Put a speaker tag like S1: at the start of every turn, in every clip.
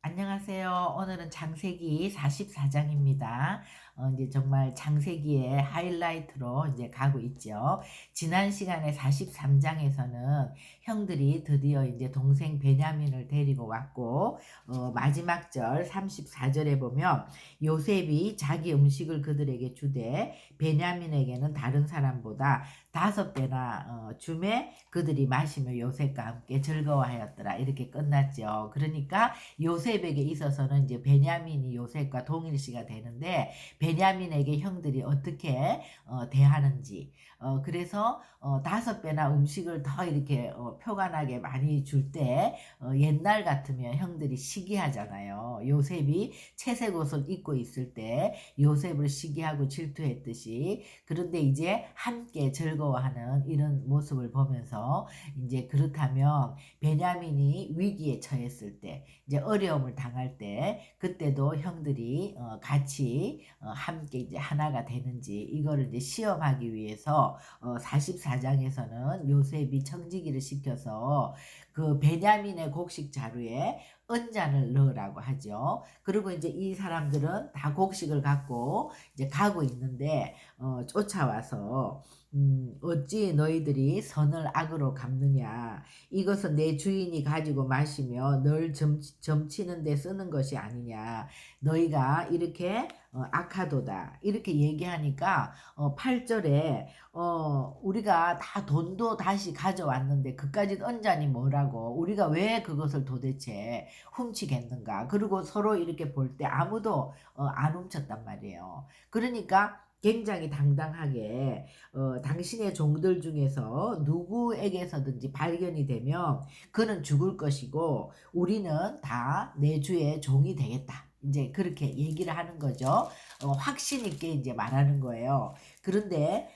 S1: 안녕하세요. 오늘은 창세기 44장입니다. 이제 정말 창세기의 하이라이트로 이제 가고 있죠. 지난 시간에 43장에서는 형들이 드디어 이제 동생 베냐민을 데리고 왔고, 마지막 절 34절에 보면 요셉이 자기 음식을 그들에게 주되 베냐민에게는 다른 사람보다 5배나 주매 그들이 마시며 요셉과 함께 즐거워하였더라. 이렇게 끝났죠. 그러니까 요셉에게 있어서는 이제 베냐민이 요셉과 동일시가 되는데 베냐민에게 형들이 어떻게 대하는지 그래서 5배나 음식을 더 이렇게 표관하게 많이 줄 때 옛날 같으면 형들이 시기하잖아요. 요셉이 채색 옷을 입고 있을 때 요셉을 시기하고 질투했듯이 그런데 이제 함께 즐거워하는 이런 모습을 보면서 이제 그렇다면 베냐민이 위기에 처했을 때 이제 어려움을 당할 때 그때도 형들이 같이 함께 이제 하나가 되는지 이거를 이제 시험하기 위해서 44장에서는 요셉이 청지기를 시켜서 그 베냐민의 곡식 자루에 은잔을 넣으라고 하죠. 그리고 이제 이 사람들은 다 곡식을 갖고 이제 가고 있는데 쫓아와서 어찌 너희들이 선을 악으로 갚느냐 이것은 내 주인이 가지고 마시며 널 점치는 데 쓰는 것이 아니냐 너희가 이렇게 악하도다 이렇게 얘기하니까 8절에 우리가 다 돈도 다시 가져왔는데 그까짓 언잔이 뭐라고 우리가 왜 그것을 도대체 훔치겠는가 그리고 서로 이렇게 볼 때 아무도 안 훔쳤단 말이에요. 그러니까 굉장히 당당하게 당신의 종들 중에서 누구에게서든지 발견이 되면 그는 죽을 것이고 우리는 다 내 주의 종이 되겠다. 이제 그렇게 얘기를 하는 거죠. 확신 있게 이제 말하는 거예요. 그런데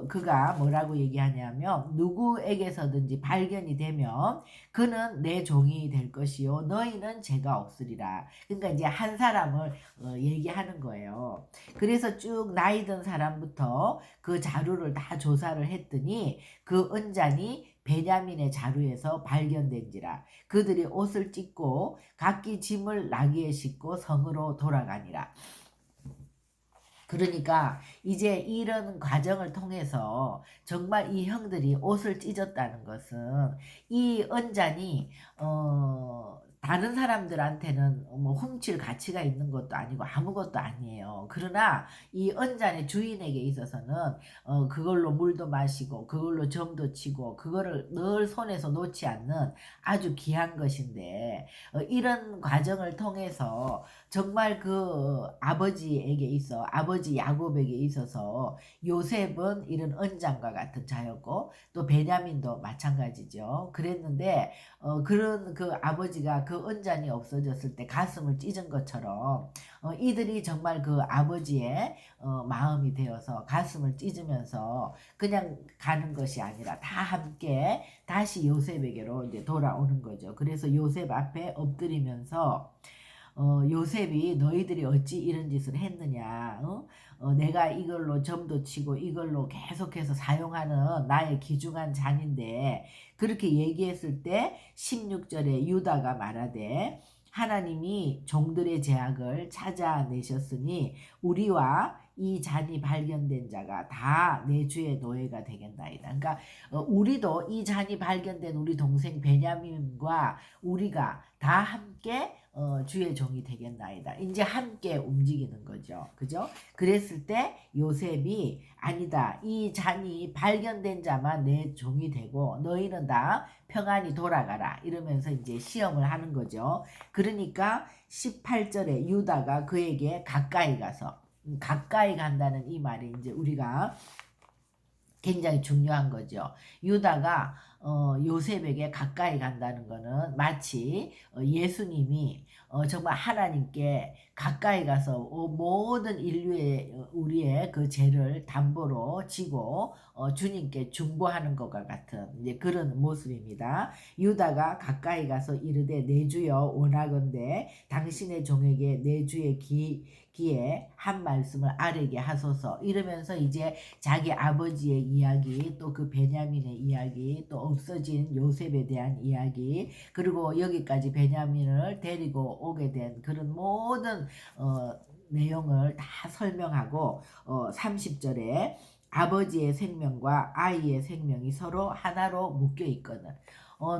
S1: 그가 뭐라고 얘기하냐면 누구에게서든지 발견이 되면 그는 내 종이 될 것이요 너희는 죄가 없으리라. 그러니까 이제 한 사람을 얘기하는 거예요. 그래서 쭉 나이 든 사람부터 그 자루를 다 조사를 했더니 그 은잔이 베냐민의 자루에서 발견된지라 그들이 옷을 찢고 각기 짐을 나귀에 싣고 성으로 돌아가니라. 그러니까 이제 이런 과정을 통해서 정말 이 형들이 옷을 찢었다는 것은 이 언잔이 다른 사람들한테는 뭐 훔칠 가치가 있는 것도 아니고 아무것도 아니에요. 그러나 이 언잔의 주인에게 있어서는 그걸로 물도 마시고 그걸로 점도 치고 그거를 늘 손에서 놓지 않는 아주 귀한 것인데 이런 과정을 통해서 정말 그 아버지에게 있어 아버지 야곱에게 있어서 요셉은 이런 언장과 같은 자였고 또 베냐민도 마찬가지죠. 그랬는데 그런 그 아버지가 그 언잔이 없어졌을 때 가슴을 찢은 것처럼 이들이 정말 그 아버지의 마음이 되어서 가슴을 찢으면서 그냥 가는 것이 아니라 다 함께 다시 요셉에게로 이제 돌아오는 거죠. 그래서 요셉 앞에 엎드리면서 요셉이 너희들이 어찌 이런 짓을 했느냐 내가 이걸로 점도 치고 이걸로 계속해서 사용하는 나의 귀중한 잔인데 그렇게 얘기했을 때 16절에 유다가 말하되 하나님이 종들의 죄악을 찾아내셨으니 우리와 이 잔이 발견된 자가 다 내 주의 노예가 되겠나이다. 그러니까 우리도 이 잔이 발견된 우리 동생 베냐민과 우리가 다 함께 주의 종이 되겠나이다. 이제 함께 움직이는 거죠. 그죠? 그랬을 때 요셉이 아니다. 이 잔이 발견된 자만 내 종이 되고 너희는 다 평안히 돌아가라. 이러면서 이제 시험을 하는 거죠. 그러니까 18절에 유다가 그에게 가까이 가서 가까이 간다는 이 말이 이제 우리가 굉장히 중요한 거죠. 유다가 요셉에게 가까이 간다는 거는 마치 예수님이 정말 하나님께 가까이 가서 모든 인류의 우리의 그 죄를 담보로 지고 주님께 중보하는 것과 같은 이제 그런 모습입니다. 유다가 가까이 가서 이르되 내 주여 원하건대 당신의 종에게 내 주의 기에 한 말씀을 아뢰게 하소서 이러면서 이제 자기 아버지의 이야기 또 그 베냐민의 이야기 또 없어진 요셉에 대한 이야기, 그리고 여기까지 베냐민을 데리고 오게 된 그런 모든 내용을 다 설명하고 30절에 아버지의 생명과 아이의 생명이 서로 하나로 묶여 있거든.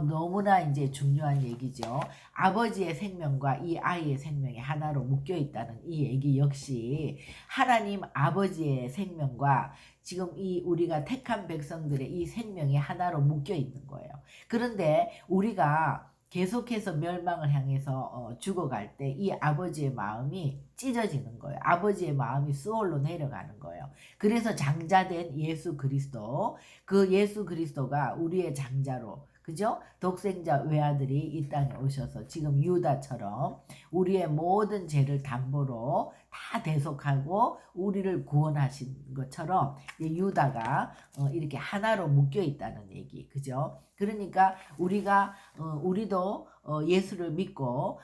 S1: 너무나 이제 중요한 얘기죠. 아버지의 생명과 이 아이의 생명이 하나로 묶여 있다는 이 얘기 역시 하나님 아버지의 생명과 지금 이 우리가 택한 백성들의 이 생명이 하나로 묶여 있는 거예요. 그런데 우리가 계속해서 멸망을 향해서 죽어갈 때 이 아버지의 마음이 찢어지는 거예요. 아버지의 마음이 수월로 내려가는 거예요. 그래서 장자된 예수 그리스도, 그 예수 그리스도가 우리의 장자로, 그죠? 독생자 외아들이 이 땅에 오셔서 지금 유다처럼 우리의 모든 죄를 담보로 다 대속하고 우리를 구원하신 것처럼 유다가 이렇게 하나로 묶여 있다는 얘기, 그죠? 그러니까 우리도 예수를 믿고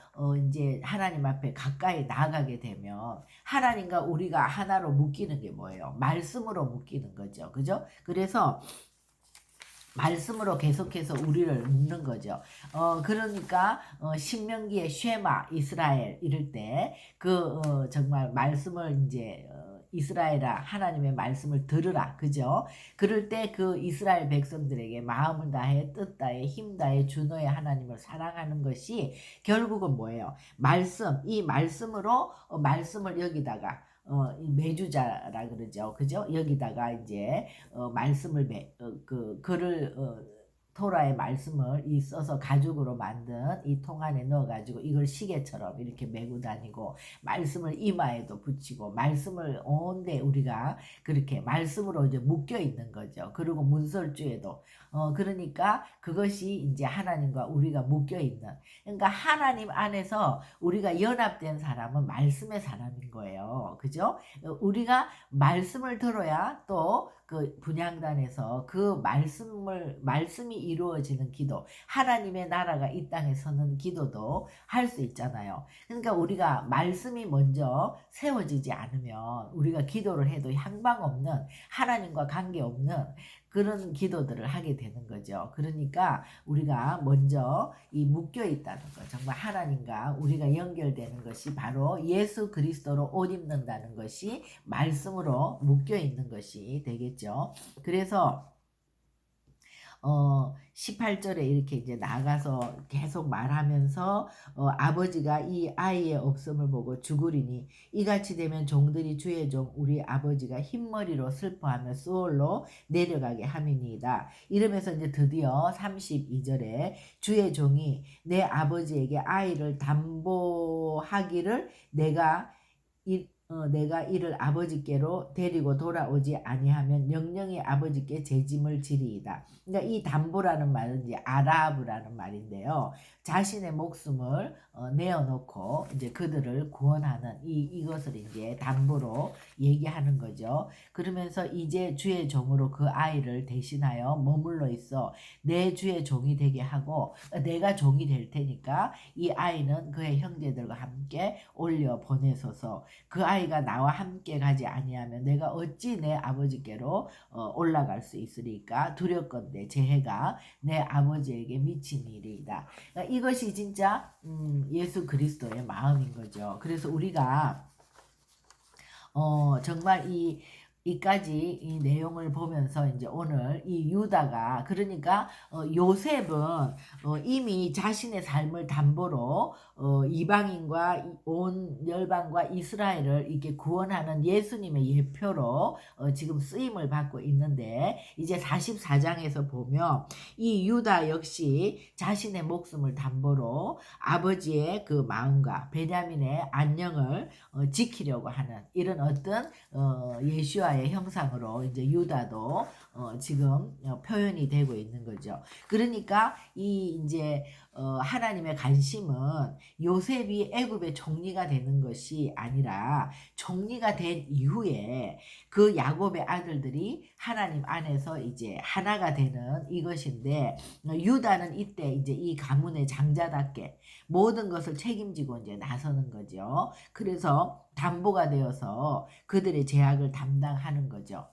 S1: 이제 하나님 앞에 가까이 나아가게 되면 하나님과 우리가 하나로 묶이는 게 뭐예요? 말씀으로 묶이는 거죠, 그죠? 그래서 말씀으로 계속해서 우리를 묶는 거죠. 그러니까 신명기의 쉐마 이스라엘 이럴 때 정말 말씀을 이제 이스라엘아 하나님의 말씀을 들으라, 그죠? 그럴 때 그 이스라엘 백성들에게 마음을 다해 뜻 다해 힘 다해 주 너의 하나님을 사랑하는 것이 결국은 뭐예요? 이 말씀으로 말씀을 여기다가 매주자라 그러죠. 그죠? 여기다가 이제 말씀을 글을 토라의 말씀을 써서 가죽으로 만든 이 통 안에 넣어가지고 이걸 시계처럼 이렇게 메고 다니고 말씀을 이마에도 붙이고 말씀을 온데 우리가 그렇게 말씀으로 이제 묶여 있는 거죠. 그리고 문설주에도 그러니까 그것이 이제 하나님과 우리가 묶여 있는, 그러니까 하나님 안에서 우리가 연합된 사람은 말씀의 사람인 거예요. 그죠? 우리가 말씀을 들어야 또 그 분향단에서 그 말씀이 이루어지는 기도, 하나님의 나라가 이 땅에 서는 기도도 할 수 있잖아요. 그러니까 우리가 말씀이 먼저 세워지지 않으면 우리가 기도를 해도 향방 없는, 하나님과 관계 없는 그런 기도들을 하게 되는 거죠. 그러니까 우리가 먼저 이 묶여 있다는 거, 정말 하나님과 우리가 연결되는 것이 바로 예수 그리스도로 옷 입는다는 것이 말씀으로 묶여 있는 것이 되겠죠. 그래서 18절에 이렇게 이제 나가서 계속 말하면서 아버지가 이 아이의 없음을 보고 죽으리니 이같이 되면 종들이 주의 종 우리 아버지가 흰머리로 슬퍼하며 수월로 내려가게 함이니이다. 이러면서 이제 드디어 32절에 주의 종이 내 아버지에게 아이를 담보하기를 내가 이를 아버지께로 데리고 돌아오지 아니하면 영영이 아버지께 재짐을 지리이다. 그러니까 이 담보라는 말은 이제 아라브라는 말인데요. 자신의 목숨을 내어놓고 이제 그들을 구원하는 이것을 이제 담보로 얘기하는 거죠. 그러면서 이제 주의 종으로 그 아이를 대신하여 머물러 있어 내 주의 종이 되게 하고 내가 종이 될 테니까 이 아이는 그의 형제들과 함께 올려 보내소서. 그 아이가 나와 함께 가지 아니하면 내가 어찌 내 아버지께로 올라갈 수 있으리까? 두렵건대 제 해가 내 아버지에게 미친 일이다. 그러니까 이것이 진짜 예수 그리스도의 마음인 거죠. 그래서 우리가 정말 이까지 이 내용을 보면서 이제 오늘 이 유다가, 그러니까 요셉은 이미 자신의 삶을 담보로 이방인과 온 열방과 이스라엘을 이렇게 구원하는 예수님의 예표로 지금 쓰임을 받고 있는데, 이제 44장에서 보면 이 유다 역시 자신의 목숨을 담보로 아버지의 그 마음과 베냐민의 안녕을 지키려고 하는 이런 어떤 예수와의 형상으로 이제 유다도 지금 표현이 되고 있는 거죠. 그러니까 이 이제 하나님의 관심은 요셉이 애굽의 총리가 되는 것이 아니라 총리가 된 이후에 그 야곱의 아들들이 하나님 안에서 이제 하나가 되는 이것인데, 유다는 이때 이제 이 가문의 장자답게 모든 것을 책임지고 이제 나서는 거죠. 그래서 담보가 되어서 그들의 제약을 담당하는 거죠.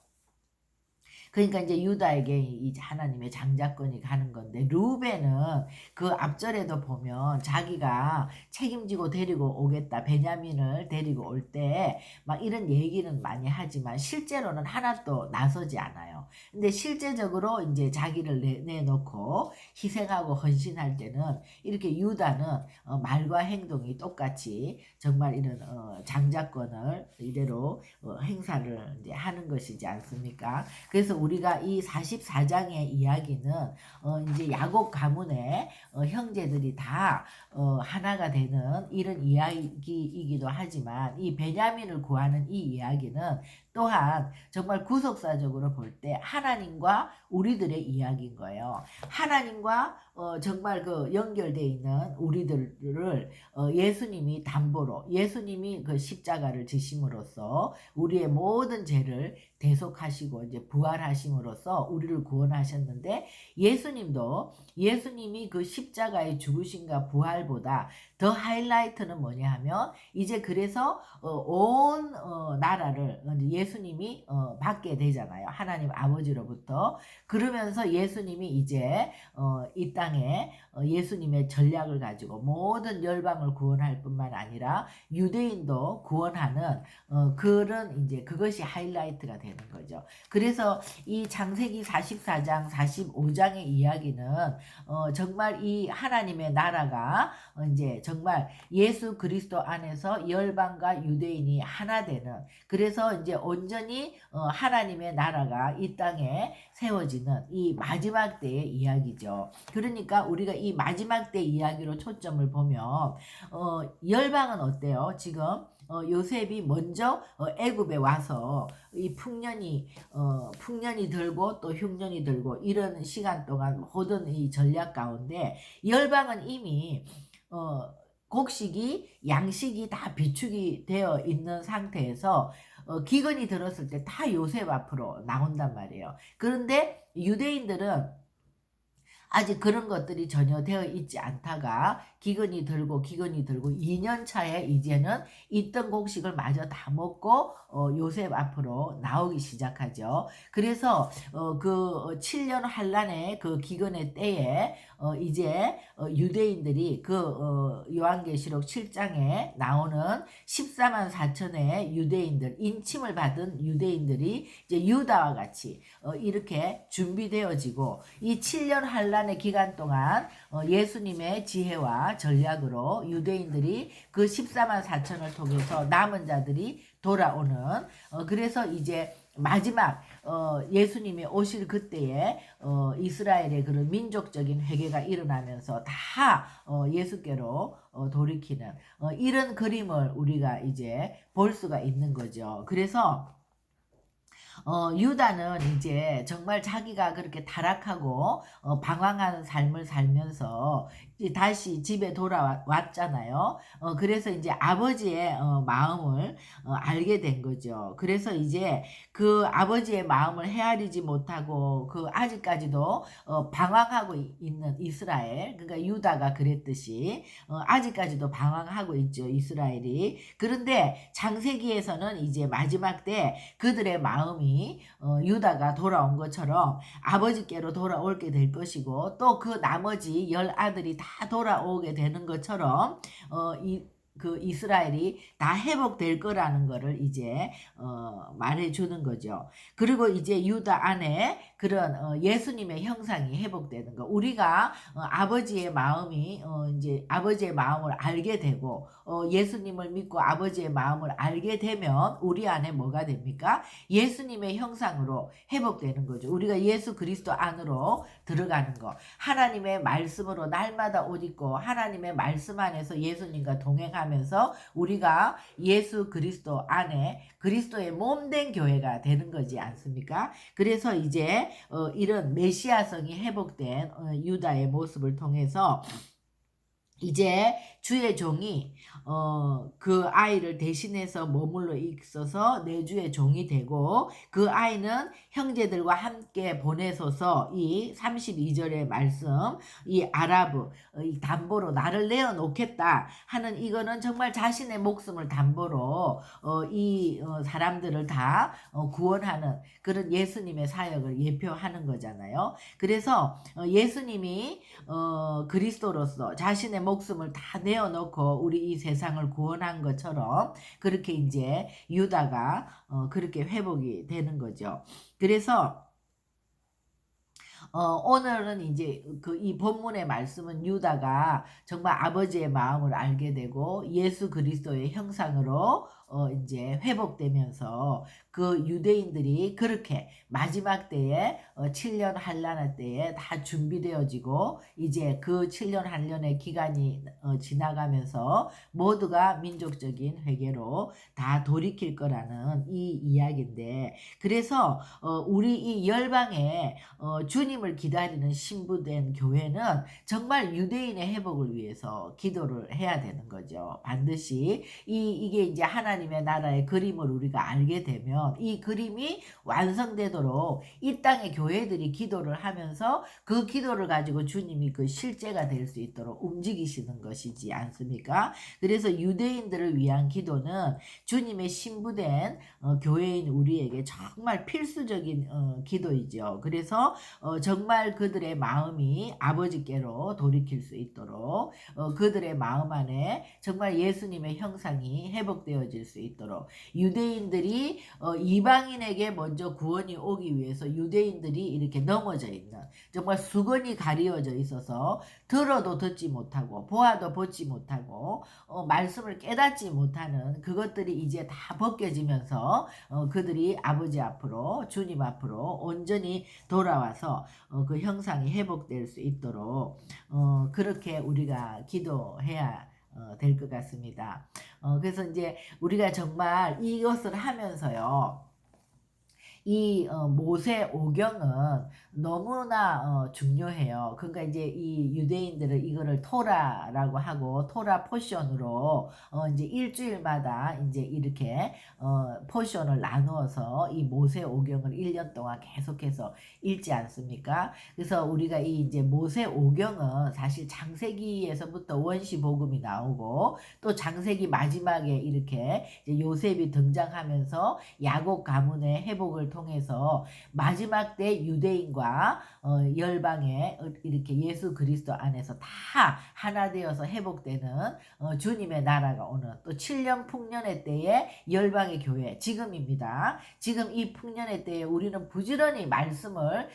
S1: 그러니까 이제 유다에게 이제 하나님의 장자권이 가는 건데, 루벤은 그 앞절에도 보면 자기가 책임지고 데리고 오겠다, 베냐민을 데리고 올 때 막 이런 얘기는 많이 하지만 실제로는 하나도 나서지 않아요. 근데 실제적으로 이제 자기를 내놓고 희생하고 헌신할 때는 이렇게 유다는 말과 행동이 똑같이 정말 이런 장자권을 이대로 행사를 이제 하는 것이지 않습니까? 그래서 우리가 이 44장의 이야기는 이제 야곱 가문의 형제들이 다 하나가 되는 이런 이야기이기도 하지만, 이 베냐민을 구하는 이 이야기는 또한 정말 구속사적으로 볼 때 하나님과 우리들의 이야기인 거예요. 하나님과 정말 그 연결되어 있는 우리들을 예수님이 담보로, 예수님이 그 십자가를 지심으로써 우리의 모든 죄를 대속하시고 이제 부활하심으로써 우리를 구원하셨는데, 예수님이 그 십자가의 죽으심과 부활보다 더 하이라이트는 뭐냐 하면, 이제 그래서 온 나라를 예수님이 받게 되잖아요. 하나님 아버지로부터. 그러면서 예수님이 이제 이 땅에 예수님의 전략을 가지고 모든 열방을 구원할 뿐만 아니라 유대인도 구원하는 그런 이제 그것이 하이라이트가 되는 거죠. 그래서 이 창세기 44장, 45장의 이야기는 정말 이 하나님의 나라가 이제 정말 예수 그리스도 안에서 열방과 유대인이 하나 되는, 그래서 이제 온전히 하나님의 나라가 이 땅에 세워지는 이 마지막 때의 이야기죠. 그러니까 우리가 이 마지막 때 이야기로 초점을 보면 열방은 어때요? 지금 요셉이 먼저 애굽에 와서 이 풍년이 들고 또 흉년이 들고 이런 시간 동안 모든 이 전략 가운데 열방은 이미 곡식이 양식이 다 비축이 되어 있는 상태에서 기근이 들었을 때 다 요셉 앞으로 나온단 말이에요. 그런데 유대인들은 아직 그런 것들이 전혀 되어 있지 않다가 기근이 들고 2년 차에 이제는 있던 곡식을 마저 다 먹고 요셉 앞으로 나오기 시작하죠. 그래서 그 7년 환란의 그 기근의 때에 이제 유대인들이 그 요한계시록 7장에 나오는 14만 4천의 유대인들, 인침을 받은 유대인들이 이제 유다와 같이 이렇게 준비되어지고, 이 7년 환란의 기간 동안 예수님의 지혜와 전략으로 유대인들이 그 14만 4천을 통해서 남은 자들이 돌아오는, 그래서 이제 마지막 예수님이 오실 그때에 이스라엘의 그런 민족적인 회개가 일어나면서 다 예수께로 돌이키는 이런 그림을 우리가 이제 볼 수가 있는 거죠. 그래서 유다는 이제 정말 자기가 그렇게 타락하고 방황하는 삶을 살면서 다시 집에 돌아왔잖아요. 그래서 이제 아버지의 마음을 알게 된 거죠. 그래서 이제 그 아버지의 마음을 헤아리지 못하고 그 아직까지도 방황하고 있는 이스라엘, 그러니까 유다가 그랬듯이 아직까지도 방황하고 있죠, 이스라엘이. 그런데 창세기에서는 이제 마지막 때 그들의 마음이 유다가 돌아온 것처럼 아버지께로 돌아오게 될 것이고, 또 그 나머지 10아들이 다 돌아오게 되는 것처럼 그 이스라엘이 다 회복될 거라는 거를 이제 말해 주는 거죠. 그리고 이제 유다 안에 그런 예수님의 형상이 회복되는 거. 우리가 아버지의 마음이 이제 아버지의 마음을 알게 되고 예수님을 믿고 아버지의 마음을 알게 되면 우리 안에 뭐가 됩니까? 예수님의 형상으로 회복되는 거죠. 우리가 예수 그리스도 안으로 들어가는 거. 하나님의 말씀으로 날마다 옷 입고 하나님의 말씀 안에서 예수님과 동행하면서 우리가 예수 그리스도 안에 그리스도의 몸된 교회가 되는 거지 않습니까? 그래서 이제 이런 메시아성이 회복된 유다의 모습을 통해서 이제 주의 종이 그 아이를 대신해서 머물러 있어서 내 주의 종이 되고 그 아이는 형제들과 함께 보내소서. 이 32절의 말씀, 이 아라브 이 담보로 나를 내어 놓겠다 하는 이거는 정말 자신의 목숨을 담보로 이 사람들을 다 구원하는 그런 예수님의 사역을 예표하는 거잖아요. 그래서 예수님이 그리스도로서 자신의 목숨을 다 내어놓고 우리 이 세상을 구원한 것처럼 그렇게 이제 유다가 그렇게 회복이 되는 거죠. 그래서 오늘은 이제 그 이 본문의 말씀은 유다가 정말 아버지의 마음을 알게 되고 예수 그리스도의 형상으로 인제 회복되면서 그 유대인들이 그렇게 마지막 때에 7년 환란의 때에 다 준비되어지고 이제 그 7년 환란의 기간이 지나가면서 모두가 민족적인 회개로 다 돌이킬 거라는 이 이야기인데 그래서 우리 이 열방에 주님을 기다리는 신부된 교회는 정말 유대인의 회복을 위해서 기도를 해야 되는 거죠. 반드시 이게 이제 하나님의 나라의 그림을 우리가 알게 되면 이 그림이 완성되도록 이 땅의 교회들이 기도를 하면서 그 기도를 가지고 주님이 그 실제가 될 수 있도록 움직이시는 것이지 않습니까? 그래서 유대인들을 위한 기도는 주님의 신부된 교회인 우리에게 정말 필수적인 기도이죠. 그래서 정말 그들의 마음이 아버지께로 돌이킬 수 있도록 그들의 마음 안에 정말 예수님의 형상이 회복되어질 수 있도록 유대인들이 이방인에게 먼저 구원이 오기 위해서 유대인들이 이렇게 넘어져 있는 정말 수건이 가리워져 있어서 들어도 듣지 못하고 보아도 보지 못하고 말씀을 깨닫지 못하는 그것들이 이제 다 벗겨지면서 그들이 아버지 앞으로 주님 앞으로 온전히 돌아와서 그 형상이 회복될 수 있도록 그렇게 우리가 기도해야 될 것 같습니다. 그래서 이제 우리가 정말 이것을 하면서요. 이 모세 오경은 너무나 중요해요. 그러니까 이제 이 유대인들은 이거를 토라라고 하고 토라 포션으로 이제 일주일마다 이제 이렇게 포션을 나누어서 이 모세 오경을 1년 동안 계속해서 읽지 않습니까? 그래서 우리가 이 이제 모세 오경은 사실 창세기에서부터 원시 복음이 나오고 또 창세기 마지막에 이렇게 이제 요셉이 등장하면서 야곱 가문의 회복을 통해서 마지막 때 유대인과 열방에 이렇게 예수 그리스도 안에서 다 하나 되어서 회복되는 주님의 나라가 오는 또 7년 풍년의 때에 열방의 교회 지금입니다. 지금 이 풍년의 때에 우리는 부지런히 말씀을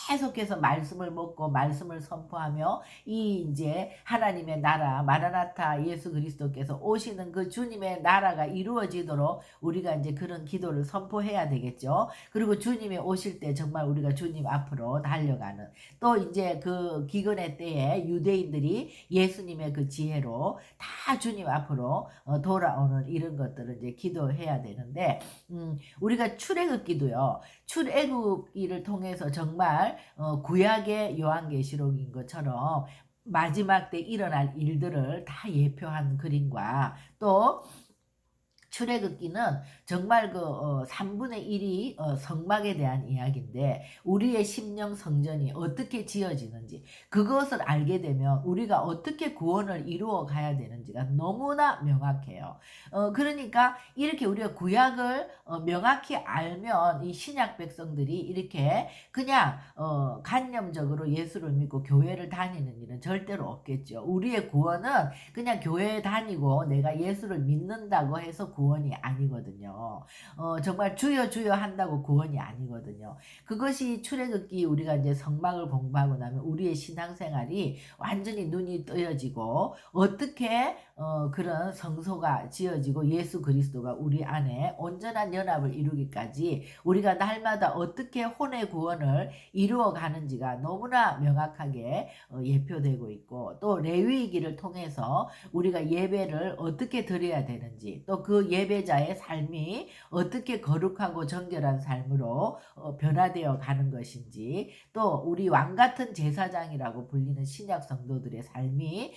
S1: 계속해서 말씀을 먹고 말씀을 선포하며 이 이제 하나님의 나라 마라나타 예수 그리스도께서 오시는 그 주님의 나라가 이루어지도록 우리가 이제 그런 기도를 선포해야 되겠죠. 그리고 주님이 오실 때 정말 우리가 주님 앞으로 달려가는 또 이제 그 기근의 때에 유대인들이 예수님의 그 지혜로 다 주님 앞으로 돌아오는 이런 것들을 이제 기도해야 되는데 우리가 출애굽기도요. 출애굽기를 통해서 정말 구약의 요한계시록인 것처럼 마지막 때 일어날 일들을 다 예표한 그림과 또 출애굽기는 정말 그 3분의 1이 성막에 대한 이야기인데 우리의 심령 성전이 어떻게 지어지는지 그것을 알게 되면 우리가 어떻게 구원을 이루어 가야 되는지가 너무나 명확해요. 그러니까 이렇게 우리가 구약을 명확히 알면 이 신약 백성들이 이렇게 그냥 관념적으로 예수를 믿고 교회를 다니는 일은 절대로 없겠죠. 우리의 구원은 그냥 교회에 다니고 내가 예수를 믿는다고 해서 구원이 아니거든요. 정말 주여 주여 한다고 구원이 아니거든요. 그것이 출애굽기 우리가 이제 성막을 공부하고 나면 우리의 신앙생활이 완전히 눈이 뜨여지고 어떻게 그런 성소가 지어지고 예수 그리스도가 우리 안에 온전한 연합을 이루기까지 우리가 날마다 어떻게 혼의 구원을 이루어 가는지가 너무나 명확하게 예표되고 있고, 또 레위기를 통해서 우리가 예배를 어떻게 드려야 되는지, 또 그 예배자의 삶이 어떻게 거룩하고 정결한 삶으로 변화되어 가는 것인지, 또 우리 왕같은 제사장이라고 불리는 신약 성도들의 삶이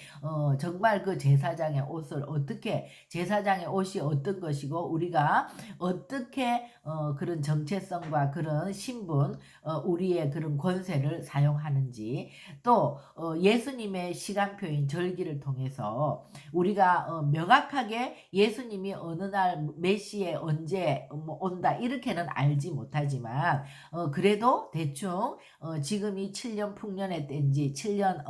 S1: 정말 그 제사장의 옷을 어떻게, 제사장의 옷이 어떤 것이고 우리가 어떻게 그런 정체성과 그런 신분, 우리의 그런 권세를 사용하는지, 또 예수님의 시간표인 절기를 통해서 우리가 명확하게 예수님이 어느 날 몇 시에 언제 뭐 온다 이렇게는 알지 못하지만, 그래도 대충 지금이 7년 풍년의 때인지 7년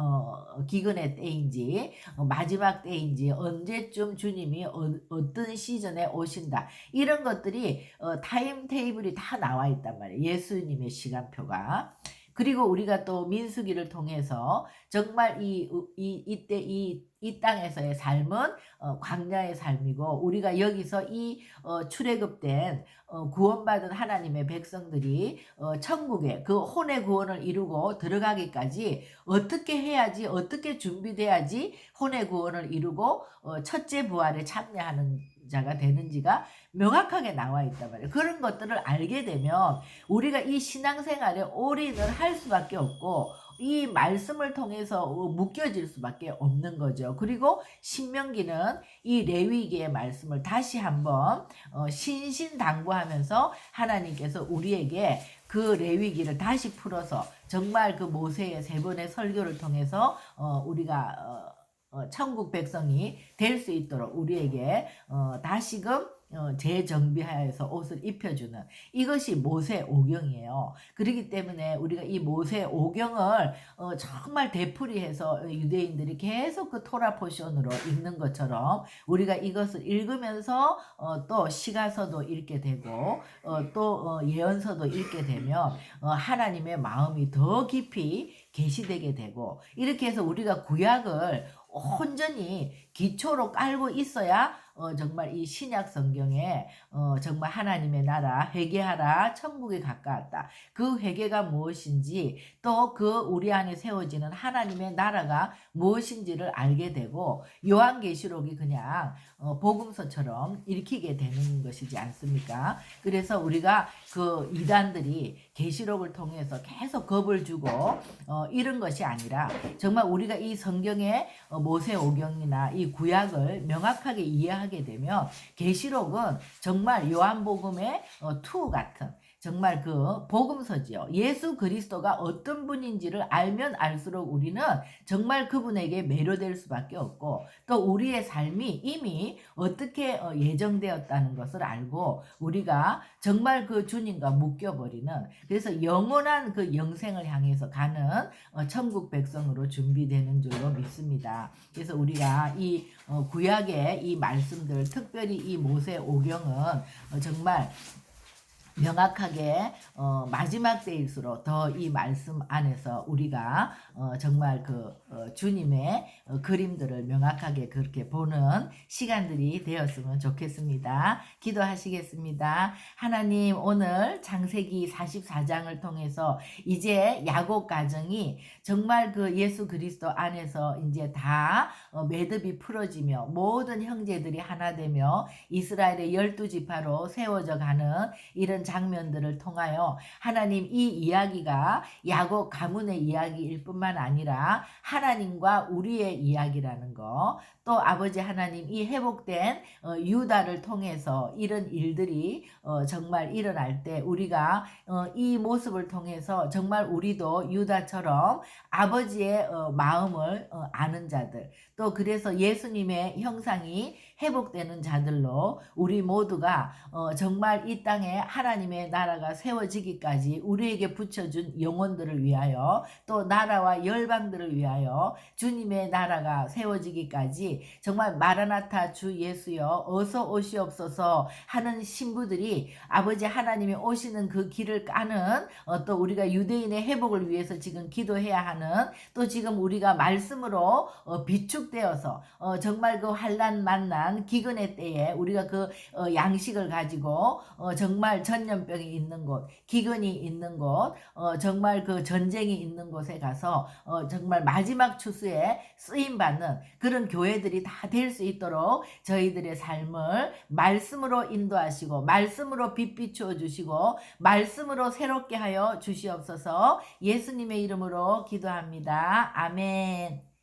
S1: 기근의 때인지 마지막 때인지 언제쯤 주님이 어떤 시즌에 오신다, 이런 것들이 타임 테이블이 다 나와 있단 말이에요. 예수님의 시간표가. 그리고 우리가 또 민수기를 통해서 정말 이때 이 땅에서의 삶은 광야의 삶이고, 우리가 여기서 이 출애굽된 구원받은 하나님의 백성들이 천국에 그 혼의 구원을 이루고 들어가기까지 어떻게 해야지, 어떻게 준비돼야지 혼의 구원을 이루고 첫째 부활에 참여하는 자가 되는지가 명확하게 나와 있단 말이에요. 그런 것들을 알게 되면 우리가 이 신앙생활에 올인을 할 수밖에 없고, 이 말씀을 통해서 묶여질 수밖에 없는 거죠. 그리고 신명기는 이 레위기의 말씀을 다시 한번 신신당부하면서 하나님께서 우리에게 그 레위기를 다시 풀어서 정말 그 모세의 3번의 설교를 통해서 우리가 천국 백성이 될 수 있도록 우리에게 다시금 재정비하여서 옷을 입혀주는, 이것이 모세 오경이에요. 그렇기 때문에 우리가 이 모세 오경을 정말 되풀이해서 유대인들이 계속 그 토라 포션으로 읽는 것처럼 우리가 이것을 읽으면서 또 시가서도 읽게 되고 또 예언서도 읽게 되면 하나님의 마음이 더 깊이 계시되게 되고, 이렇게 해서 우리가 구약을 온전히 기초로 깔고 있어야 정말 이 신약 성경에 정말 하나님의 나라 회개하라 천국에 가까웠다, 그 회개가 무엇인지, 또 그 우리 안에 세워지는 하나님의 나라가 무엇인지를 알게 되고, 요한계시록이 그냥 복음서처럼 읽히게 되는 것이지 않습니까? 그래서 우리가 그 이단들이 계시록을 통해서 계속 겁을 주고 이런 것이 아니라, 정말 우리가 이 성경의 모세오경이나 이 구약을 명확하게 이해하게 되면 계시록은 정말 요한복음의 투 같은 정말 그 복음서지요. 예수 그리스도가 어떤 분인지를 알면 알수록 우리는 정말 그분에게 매료될 수밖에 없고, 또 우리의 삶이 이미 어떻게 예정되었다는 것을 알고 우리가 정말 그 주님과 묶여버리는, 그래서 영원한 그 영생을 향해서 가는 천국 백성으로 준비되는 줄로 믿습니다. 그래서 우리가 이 구약의 이 말씀들, 특별히 이 모세오경은 정말 명확하게 마지막 때일수록 더 이 말씀 안에서 우리가 정말 그 주님의 그림들을 명확하게 그렇게 보는 시간들이 되었으면 좋겠습니다. 기도하시겠습니다. 하나님, 오늘 창세기 44장을 통해서 이제 야곱 가정이 정말 그 예수 그리스도 안에서 이제 다 매듭이 풀어지며 모든 형제들이 하나 되며 이스라엘의 12지파로 세워져 가는 이런 장면들을 통하여 하나님, 이 이야기가 야곱 가문의 이야기일 뿐만 아니라 하나님과 우리의 이야기라는 거, 또 아버지 하나님, 이 회복된 유다를 통해서 이런 일들이 정말 일어날 때 우리가 이 모습을 통해서 정말 우리도 유다처럼 아버지의 마음을 아는 자들, 또 그래서 예수님의 형상이 회복되는 자들로 우리 모두가 정말 이 땅에 하나님의 나라가 세워지기까지 우리에게 붙여준 영혼들을 위하여, 또 나라와 열방들을 위하여 주님의 나라가 세워지기까지 신부들이 정말 마라나타 주 예수여 어서 오시옵소서 하는 신부들이 아버지 하나님이 오시는 그 길을 까는 또 우리가 유대인의 회복을 위해서 지금 기도해야 하는 또 지금 우리가 말씀으로 비축되어서 정말 그 환난 만난 기근의 때에 우리가 그 양식을 가지고 정말 전염병이 있는 곳, 기근이 있는 곳, 정말 그 전쟁이 있는 곳에 가서 정말 마지막 추수에 쓰임 받는 그런 교회들이 다 될 수 있도록 저희들의 삶을 말씀으로 인도하시고 말씀으로 빛 비추어 주시고 말씀으로 새롭게 하여 주시옵소서. 예수님의 이름으로 기도합니다. 아멘.